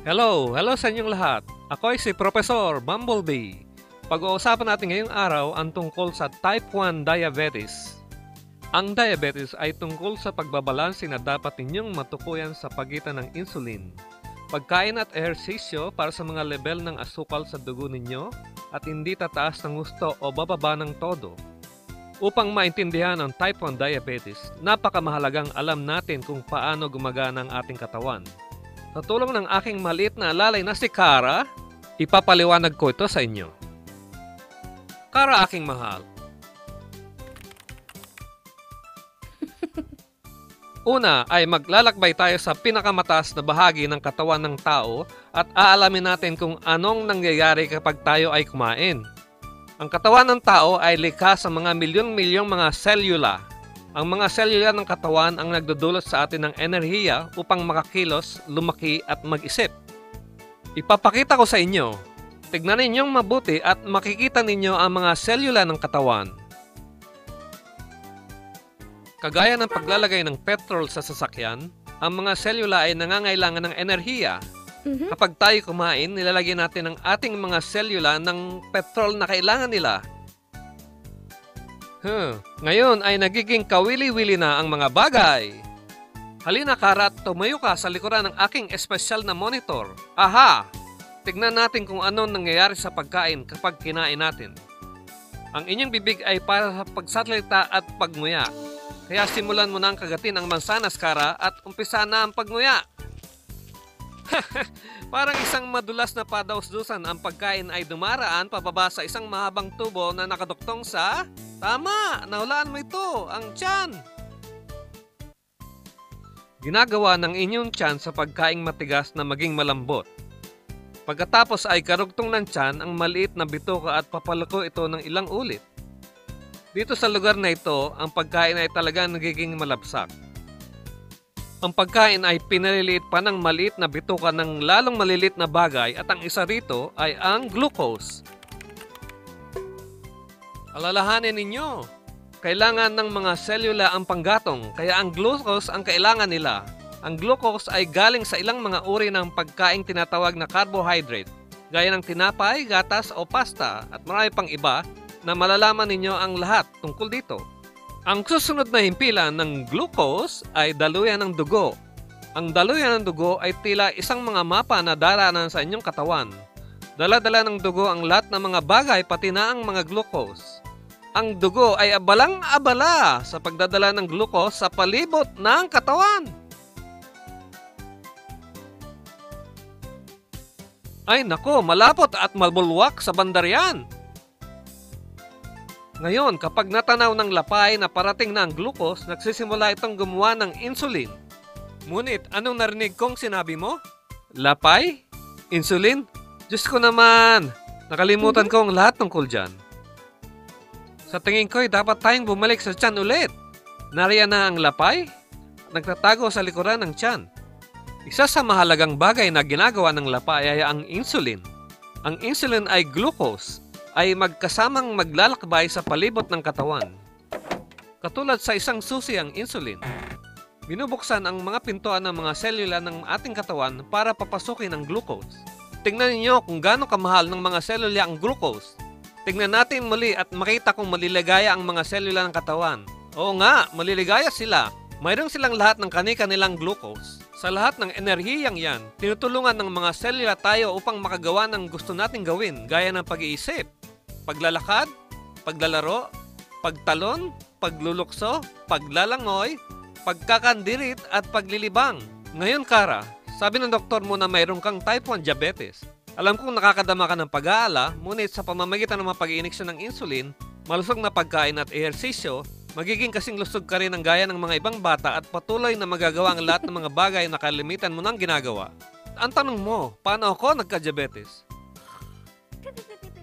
Hello sa inyong lahat. Ako ay si Professor Bumblebee. Pag-uusapan natin ngayong araw ang tungkol sa Type 1 Diabetes. Ang diabetes ay tungkol sa pagbabalanse na dapat ninyong matukuyan sa pagitan ng insulin, pagkain at ehersisyo para sa mga level ng asukal sa dugo ninyo at hindi tataas ng gusto o bababa ng todo. Upang maintindihan ang Type 1 Diabetes, napakamahalagang alam natin kung paano gumagana ang ating katawan. Sa tulong ng aking maliit na alalay na si Kara, ipapaliwanag ko ito sa inyo. Kara, aking mahal. Una ay maglalakbay tayo sa pinakamataas na bahagi ng katawan ng tao at aalamin natin kung anong nangyayari kapag tayo ay kumain. Ang katawan ng tao ay likha sa mga milyon-milyong mga selula. Ang mga selula ng katawan ang nagdudulot sa atin ng enerhiya upang makakilos, lumaki at mag-isip. Ipapakita ko sa inyo. Tignan ninyong mabuti at makikita ninyo ang mga selula ng katawan. Kagaya ng paglalagay ng petrol sa sasakyan, ang mga selula ay nangangailangan ng enerhiya. Kapag tayo kumain, nilalagyan natin ang ating mga selula ng petrol na kailangan nila. Ngayon ay nagiging kawili-wili na ang mga bagay. Halina Kara, tumayo ka sa likuran ng aking espesyal na monitor. Aha! Tignan natin kung anong nangyayari sa pagkain kapag kinain natin. Ang inyong bibig ay para sa pagsasalita at pagnguya. Kaya simulan mo na ang kagatin ang mansanas, Kara, at umpisa na ang pagnguya. Parang isang madulas na padaus-dusan, ang pagkain ay dumaraan pababa sa isang mahabang tubo na nakaduktong sa... Tama! Nahulaan mo ito, ang tiyan! Ginagawa ng inyong tiyan sa pagkaing matigas na maging malambot. Pagkatapos ay karugtong ng tiyan ang maliit na bituka at papalako ito ng ilang ulit. Dito sa lugar na ito, ang pagkain ay talagang nagiging malabsak. Ang pagkain ay pinaliliit pa ng maliit na bituka ng lalong maliliit na bagay at ang isa rito ay ang glucose. Alalahanin ninyo, kailangan ng mga selula ang panggatong kaya ang glucose ang kailangan nila. Ang glucose ay galing sa ilang mga uri ng pagkaing tinatawag na carbohydrate, gaya ng tinapay, gatas o pasta at marami pang iba na malalaman ninyo ang lahat tungkol dito. Ang susunod na himpilan ng glucose ay daluyan ng dugo. Ang daluyan ng dugo ay tila isang mga mapa na daranan sa inyong katawan. Dala-dala ng dugo ang lahat ng mga bagay pati na ang mga glucose. Ang dugo ay abalang-abala sa pagdadala ng glucose sa palibot ng katawan. Ay nako, malapot at malbulwak sa bandaryan. Ngayon, kapag natanaw ng lapay na parating na ang glucose, nagsisimula itong gumawa ng insulin. Ngunit, anong narinig kong sinabi mo? Lapay? Insulin? Diyos ko naman! Nakalimutan ko ang lahat tungkol dyan. Sa tingin ko'y dapat tayong bumalik sa tiyan ulit. Nariyan na ang lapay? Nagtatago sa likuran ng tiyan. Isa sa mahalagang bagay na ginagawa ng lapay ay ang insulin. Ang insulin ay glucose, ay magkasamang maglalakbay sa palibot ng katawan. Katulad sa isang susi ang insulin. Binubuksan ang mga pintuan ng mga selula ng ating katawan para papasukin ang glucose. Tingnan niyo kung gaano kamahal ng mga selula ang glucose. Tingnan natin muli at makita kung maliligaya ang mga selula ng katawan. Oo nga, maliligaya sila. Mayroon silang lahat ng kani-kanilang glucose. Sa lahat ng enerhiyang yan, tinutulungan ng mga selula tayo upang makagawa ng gusto nating gawin gaya ng pag-iisip, paglalakad, paglalaro, pagtalon, paglulukso, paglalangoy, pagkakandirit at paglilibang. Ngayon Kara, sabi ng doktor mo na mayroon kang type 1 diabetes. Alam kong nakakadama ka ng pag-aala, ngunit sa pamamagitan ng mga pag-iiniksyon ng insulin, malusog na pagkain at ehersisyo, magiging kasing lusog ka rin ng gaya ng mga ibang bata at patuloy na magagawa ang lahat ng mga bagay na kalimitan mo nang ginagawa. Ang tanong mo, paano ako nagka-diabetes?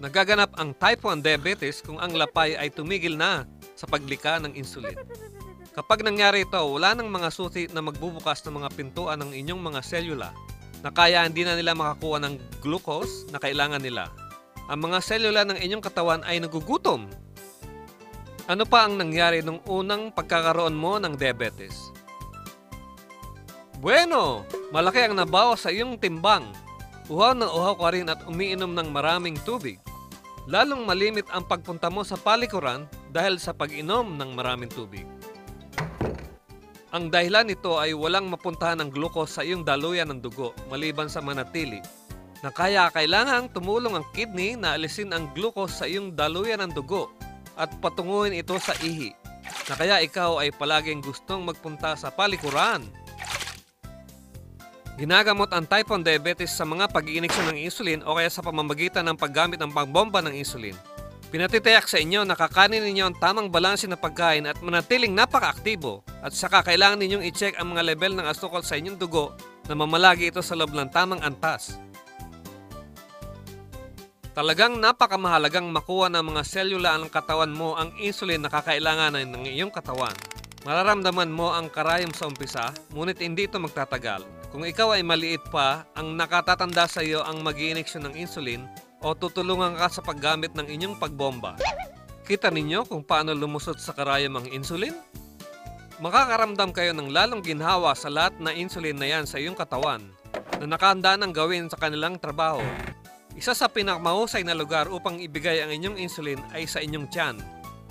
Nagaganap ang type 1 diabetes kung ang lapay ay tumigil na sa paglika ng insulin. Kapag nangyari ito, wala nang mga susi na magbubukas ng mga pintuan ng inyong mga selula na kaya hindi na nila makakuha ng glucose na kailangan nila. Ang mga selula ng inyong katawan ay nagugutom. Ano pa ang nangyari nung unang pagkakaroon mo ng diabetes? Bueno, malaki ang nabawas sa iyong timbang. Uhaw ng uhaw ka rin at umiinom ng maraming tubig. Lalong malimit ang pagpunta mo sa palikuran dahil sa pag-inom ng maraming tubig. Ang dahilan nito ay walang mapuntahan ng glucose sa iyong daluyan ng dugo maliban sa manatili, na kaya kailangang tumulong ang kidney na alisin ang glucose sa iyong daluyan ng dugo at patunguhin ito sa ihi, na kaya ikaw ay palaging gustong magpunta sa palikuran. Ginagamot ang type 1 diabetes sa mga pag-iiniksyon ng insulin o kaya sa pamamagitan ng paggamit ng pangbomba ng insulin. Pinatitiyak sa inyo na kakanin ninyo ang tamang balanse na pagkain at manatiling napaka-aktibo, at saka kailangan ninyong i-check ang mga level ng asukal sa inyong dugo na mamalagi ito sa loob ng tamang antas. Talagang napakamahalagang makuha ng mga selula ng katawan mo ang insulin na kakailanganin ng iyong katawan. Mararamdaman mo ang karayom sa umpisa, ngunit hindi ito magtatagal. Kung ikaw ay maliit pa, ang nakatatanda sa iyo ang mag-iiniksyon ng insulin o tutulungan ka sa paggamit ng inyong pagbomba. Kita ninyo kung paano lumusot sa karayom ang insulin? Makakaramdam kayo ng lalong ginhawa sa lahat na insulin na yan sa iyong katawan na nakahanda ng gawin sa kanilang trabaho. Isa sa pinakamahusay na lugar upang ibigay ang inyong insulin ay sa inyong tiyan.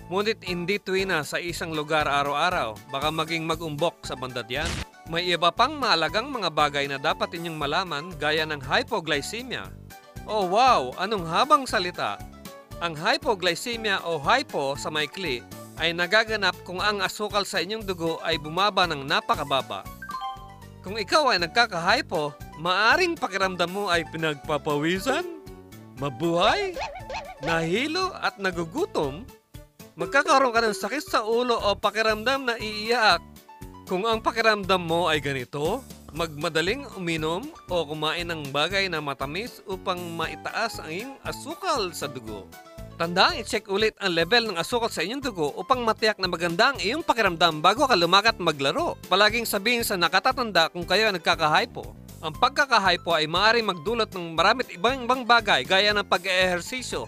Ngunit hindi tuwina sa isang lugar araw-araw, baka maging mag-umbok sa bandad yan. May iba pang mahalagang mga bagay na dapat inyong malaman gaya ng hypoglycemia. Oh wow, anong habang salita? Ang hypoglycemia o hypo sa maikli ay nagaganap kung ang asukal sa inyong dugo ay bumaba ng napakababa. Kung ikaw ay nagkaka-hypo, maaring pakiramdam mo ay pinagpapawisan, mabuhay, nahilo at nagugutom. Magkakaroon ka ng sakit sa ulo o pakiramdam na iiyak. Kung ang pakiramdam mo ay ganito, magmadaling uminom o kumain ng bagay na matamis upang maitaas ang iyong asukal sa dugo. Tandaan i-check ulit ang level ng asukal sa inyong dugo upang matiyak na maganda ang iyong pakiramdam bago ka lumakat maglaro. Palaging sabihin sa nakatatanda kung kayo ay nagkaka-hypo. Ang pagkaka-hypo ay maaaring magdulot ng maraming ibang bagay gaya ng pag-eehersisyo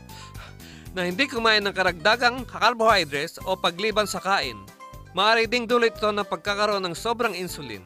na hindi kumain ng karagdagang carbohydrates o pagliban sa kain. Maaari ding dulot ito ng pagkakaroon ng sobrang insulin.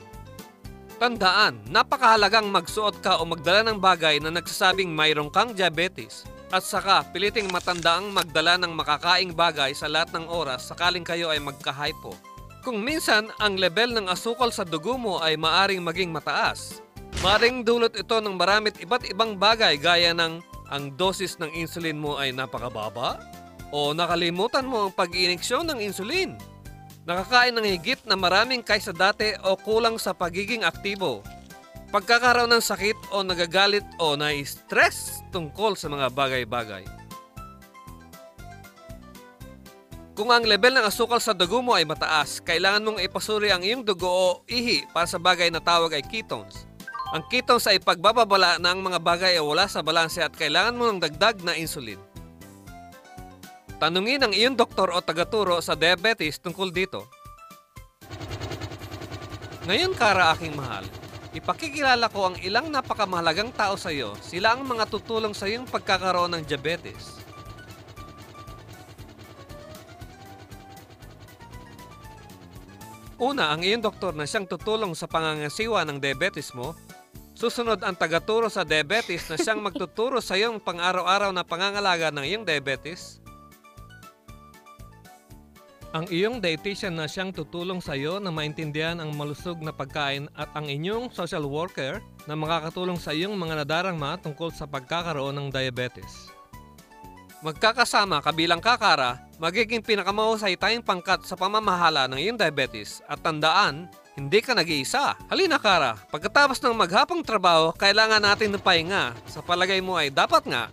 Tandaan, napakahalagang magsuot ka o magdala ng bagay na nagsasabing mayroon kang diabetes. At saka, piliting matandaang magdala ng makakaing bagay sa lahat ng oras sakaling kayo ay magka-hypo. Kung minsan, ang level ng asukal sa dugo mo ay maaring maging mataas. Maaring dulot ito ng maramit iba't ibang bagay gaya ng ang dosis ng insulin mo ay napakababa o nakalimutan mo ang pag-iiniksyon ng insulin. Nakakain ng higit na maraming kaysa dati o kulang sa pagiging aktibo. Pagkakaroon ng sakit o nagagalit o na-stress tungkol sa mga bagay-bagay. Kung ang level ng asukal sa dugo mo ay mataas, kailangan mong ipasuri ang iyong dugo o ihi para sa bagay na tawag ay ketones. Ang ketones ay pagbababala na ang mga bagay ay wala sa balanse at kailangan mo ng dagdag na insulin. Tanungin ang iyong doktor o tagaturo sa diabetes tungkol dito. Ngayon, Kara, aking mahal, ipakikilala ko ang ilang napakamahalagang tao sa iyo. Sila ang mga tutulong sa iyong pagkakaroon ng diabetes. Una, ang iyong doktor na siyang tutulong sa pangangasiwa ng diabetes mo. Susunod ang tagaturo sa diabetes na siyang magtuturo sa iyong pang-araw-araw na pangangalaga ng iyong diabetes. Ang iyong dietitian na siyang tutulong sa iyo na maintindihan ang malusog na pagkain at ang inyong social worker na makakatulong sa iyong mga nadarama tungkol sa pagkakaroon ng diabetes. Magkakasama kabilang Kara, magiging pinakamahusay tayong pangkat sa pamamahala ng iyong diabetes at tandaan, hindi ka nag-iisa. Halina Kara, pagkatapos ng maghapong trabaho, kailangan natin ng pahinga. Sa palagay mo ay dapat nga.